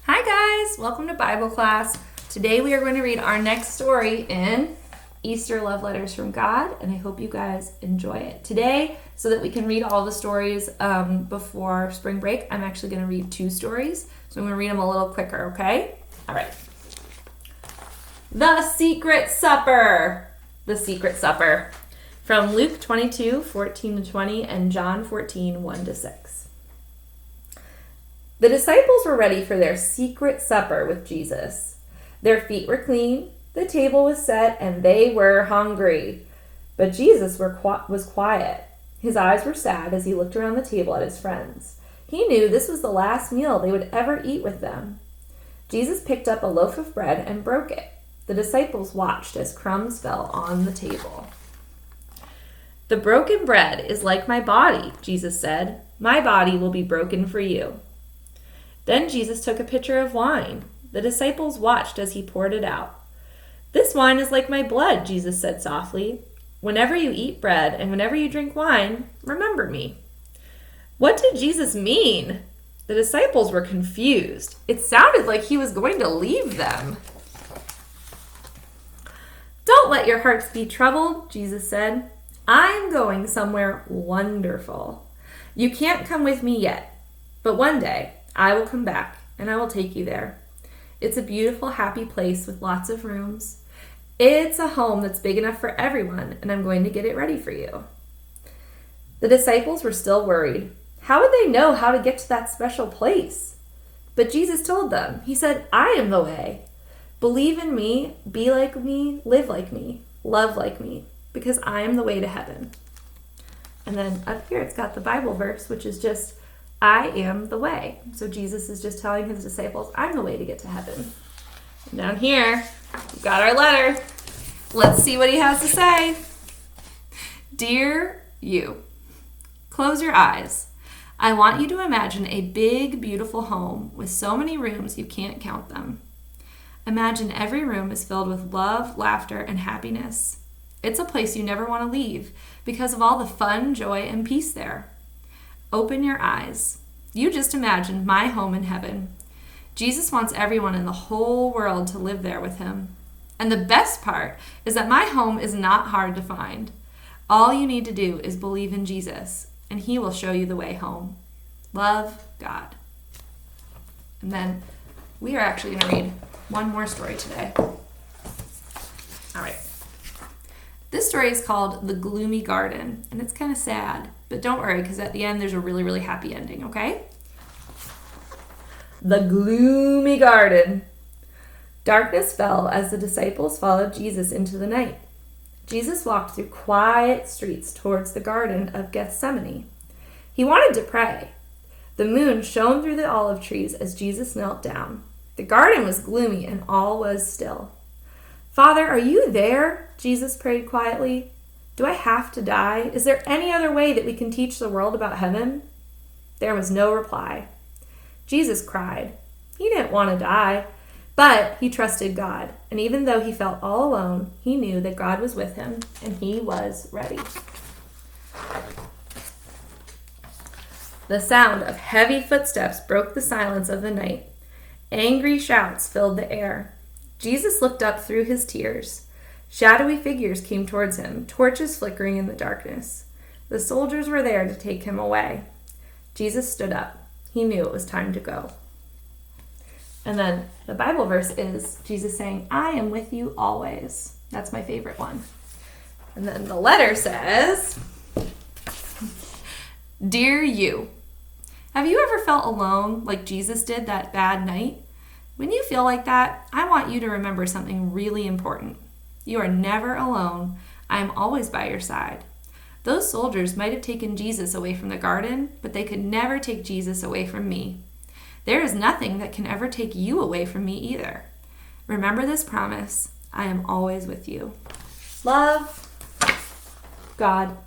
Hi guys, welcome to Bible class. Today we are going to read our next story in Easter Love Letters from God, and I hope you guys enjoy it. Today, so that we can read all the stories before spring break, I'm actually going to read 2 stories, so I'm going to read them a little quicker, okay? All right. The Secret Supper. The Secret Supper. From Luke 22:14-20 and John 14:1-6. The disciples were ready for their secret supper with Jesus. Their feet were clean, the table was set, and they were hungry. But Jesus was quiet. His eyes were sad as he looked around the table at his friends. He knew this was the last meal they would ever eat with them. Jesus picked up a loaf of bread and broke it. The disciples watched as crumbs fell on the table. "The broken bread is like my body," Jesus said. "My body will be broken for you." Then Jesus took a pitcher of wine. The disciples watched as he poured it out. "This wine is like my blood," Jesus said softly. "Whenever you eat bread and whenever you drink wine, remember me." What did Jesus mean? The disciples were confused. It sounded like he was going to leave them. "Don't let your hearts be troubled," Jesus said. "I'm going somewhere wonderful. You can't come with me yet, but one day I will come back and I will take you there. It's a beautiful, happy place with lots of rooms. It's a home that's big enough for everyone, and I'm going to get it ready for you." The disciples were still worried. How would they know how to get to that special place? But Jesus told them. He said, "I am the way. Believe in me, be like me, live like me, love like me, because I am the way to heaven." And then up here it's got the Bible verse, which is just, "I am the way." So Jesus is just telling his disciples, I'm the way to get to heaven. And down here, we've got our letter. Let's see what he has to say. Dear you, close your eyes. I want you to imagine a big, beautiful home with so many rooms you can't count them. Imagine every room is filled with love, laughter, and happiness. It's a place you never want to leave because of all the fun, joy, and peace there. Open your eyes. You just imagined my home in heaven. Jesus wants everyone in the whole world to live there with him. And the best part is that my home is not hard to find. All you need to do is believe in Jesus, and he will show you the way home. Love, God. And then we are actually going to read one more story today. All right. This story is called The Gloomy Garden, and it's kind of sad. But don't worry, because at the end, there's a really, really happy ending, okay? The Gloomy Garden. Darkness fell as the disciples followed Jesus into the night. Jesus walked through quiet streets towards the Garden of Gethsemane. He wanted to pray. The moon shone through the olive trees as Jesus knelt down. The garden was gloomy and all was still. "Father, are you there?" Jesus prayed quietly. "Do I have to die? Is there any other way that we can teach the world about heaven?" There was no reply. Jesus cried. He didn't want to die, but he trusted God. And even though he felt all alone, he knew that God was with him and he was ready. The sound of heavy footsteps broke the silence of the night. Angry shouts filled the air. Jesus looked up through his tears. Shadowy figures came towards him, torches flickering in the darkness. The soldiers were there to take him away. Jesus stood up. He knew it was time to go. And then the Bible verse is Jesus saying, "I am with you always." That's my favorite one. And then the letter says, Dear you. Have you ever felt alone like Jesus did that bad night? When you feel like that, I want you to remember something really important. You are never alone. I am always by your side. Those soldiers might have taken Jesus away from the garden, but they could never take Jesus away from me. There is nothing that can ever take you away from me either. Remember this promise. I am always with you. Love, God,